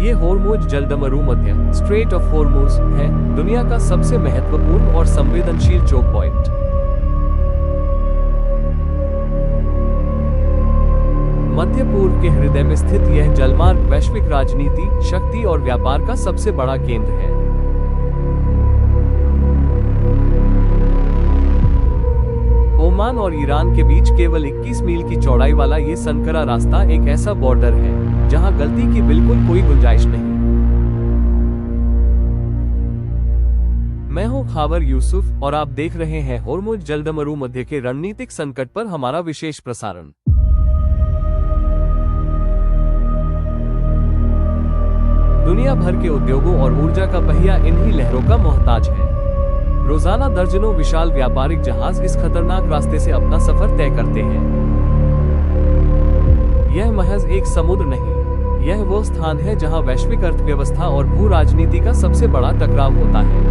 ये होर्मुज जलदमरू मध्य straight of Hormuz है, दुनिया का सबसे महत्वपूर्ण और संवेदनशील चोक पॉइंट। मध्य पूर्व के हृदय में स्थित यह जलमार्ग वैश्विक राजनीति, शक्ति और व्यापार का सबसे बड़ा केंद्र है। ओमान और ईरान के बीच केवल 21 मील की चौड़ाई वाला ये संकरा रास्ता एक ऐसा बॉर्डर है जहां गलती की बिल्कुल कोई गुंजाइश नहीं। मैं हूं खावर यूसुफ और आप देख रहे हैं होर्मुज जलदमरू मध्य के रणनीतिक संकट पर हमारा विशेष प्रसारण। दुनिया भर के उद्योगों और ऊर्जा का पहिया इन्हीं लहरों का मोहताज है। रोजाना दर्जनों विशाल व्यापारिक जहाज इस खतरनाक रास्ते से अपना सफर तय करते हैं। यह महज एक समुद्र नहीं, यह वो स्थान है जहां वैश्विक अर्थव्यवस्था और भू राजनीति का सबसे बड़ा टकराव होता है।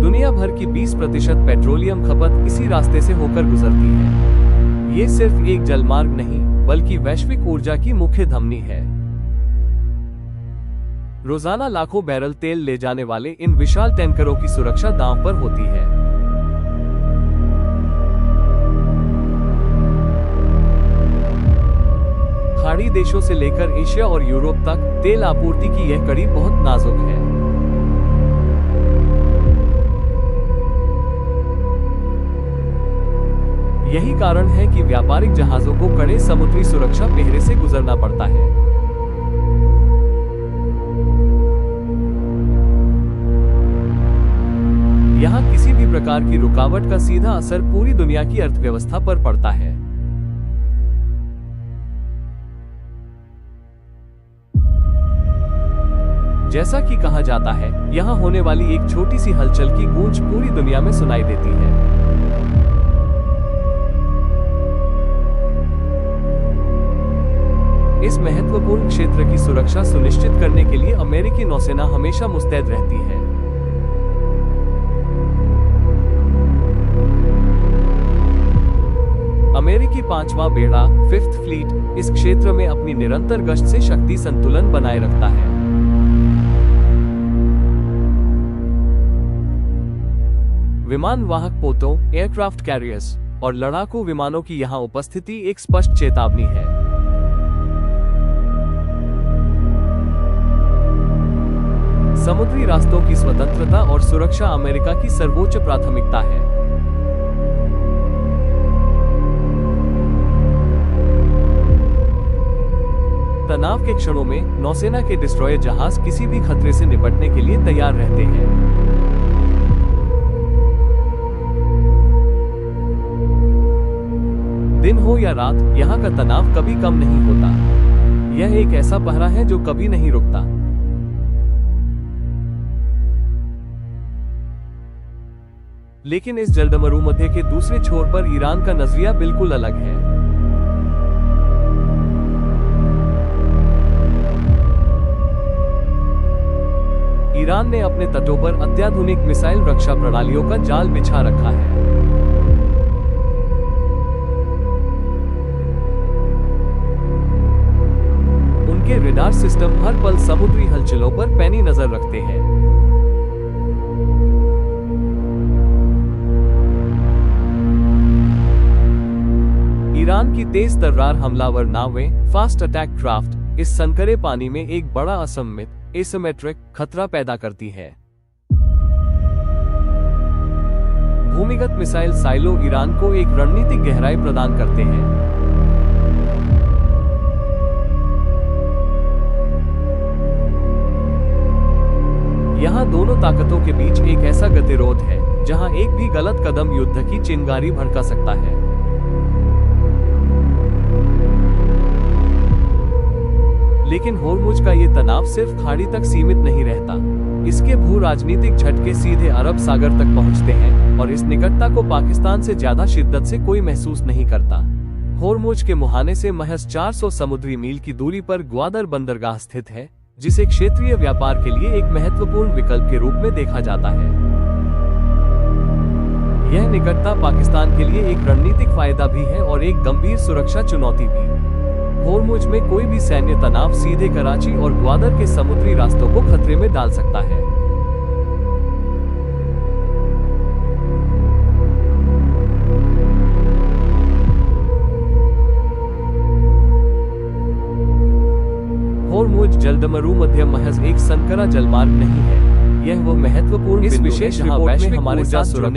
दुनिया भर की 20% पेट्रोलियम खपत इसी रास्ते से होकर गुजरती है। ये सिर्फ एक जलमार्ग नहीं, बल्कि वैश्विक ऊर्जा की मुख्य धमनी है। रोजाना लाखों बैरल तेल ले जाने वाले इन विशाल टैंकरों की सुरक्षा दांव पर होती है। खाड़ी देशों से लेकर एशिया और यूरोप तक तेल आपूर्ति की यह कड़ी बहुत नाजुक है। यही कारण है कि व्यापारिक जहाजों को कड़े समुद्री सुरक्षा पहरे से गुजरना पड़ता है। यहाँ किसी भी प्रकार की रुकावट का सीधा असर पूरी दुनिया की अर्थव्यवस्था पर पड़ता है। जैसा कि कहा जाता है, यहाँ होने वाली एक छोटी सी हलचल की गूंज पूरी दुनिया में सुनाई देती है। इस महत्वपूर्ण क्षेत्र की सुरक्षा सुनिश्चित करने के लिए अमेरिकी नौसेना हमेशा मुस्तैद रहती है। अमेरिकी 5वां बेड़ा, 5th फ्लीट, इस क्षेत्र में अपनी निरंतर गश्त से शक्ति संतुलन बनाए रखता है। विमान वाहक पोतों, एयरक्राफ्ट कैरियर्स और लड़ाकू विमानों की यहाँ उपस्थिति एक स्पष्ट चेतावनी है। समुद्री रास्तों की स्वतंत्रता और सुरक्षा अमेरिका की सर्वोच्च प्राथमिकता है। तनाव के क्षणों में नौसेना के डिस्ट्रॉयर जहाज किसी भी खतरे से निपटने के लिए तैयार रहते हैं। दिन हो या रात, यहाँ का तनाव कभी कम नहीं होता। यह एक ऐसा पहरा है जो कभी नहीं रुकता। लेकिन इस जलदमरू मध्य के दूसरे छोर पर ईरान का नजरिया बिल्कुल अलग है। ईरान ने अपने तटों पर अत्याधुनिक मिसाइल रक्षा प्रणालियों का जाल बिछा रखा है। उनके रेडार सिस्टम हर पल समुद्री हलचलों पर पैनी नजर रखते हैं। ईरान की तेज तर्रार हमलावर नावें, फास्ट अटैक क्राफ्ट, इस संकरे पानी में एक बड़ा असममित, एसिमेट्रिक खतरा पैदा करती है। भूमिगत मिसाइल साइलो ईरान को एक रणनीतिक गहराई प्रदान करते हैं। यहाँ दोनों ताकतों के बीच एक ऐसा गतिरोध है जहाँ एक भी गलत कदम युद्ध की चिंगारी भड़का सकता है। लेकिन होर्मुज का ये तनाव सिर्फ खाड़ी तक सीमित नहीं रहता। इसके भू राजनीतिक झटके सीधे अरब सागर तक पहुंचते हैं और इस निकटता को पाकिस्तान से ज्यादा शिद्दत से कोई महसूस नहीं करता। होर्मुज के मुहाने से महज 400 समुद्री मील की दूरी पर ग्वादर बंदरगाह स्थित है, जिसे क्षेत्रीय व्यापार के लिए एक महत्वपूर्ण विकल्प के रूप में देखा जाता है। यह निकटता पाकिस्तान के लिए एक रणनीतिक फायदा भी है और एक गंभीर सुरक्षा चुनौती भी। होर्मुज में कोई भी सैन्य तनाव सीधे कराची और ग्वादर के समुद्री रास्तों को खतरे में डाल सकता है। होर्मुज जलदमरू मध्य महज एक संकरा जलमार्ग नहीं है, यह वो महत्वपूर्ण इस बिंदु है विशेष जहां रिपोर्ट में वैश्विक हमारे ऊर्जा साथ सुरक्षा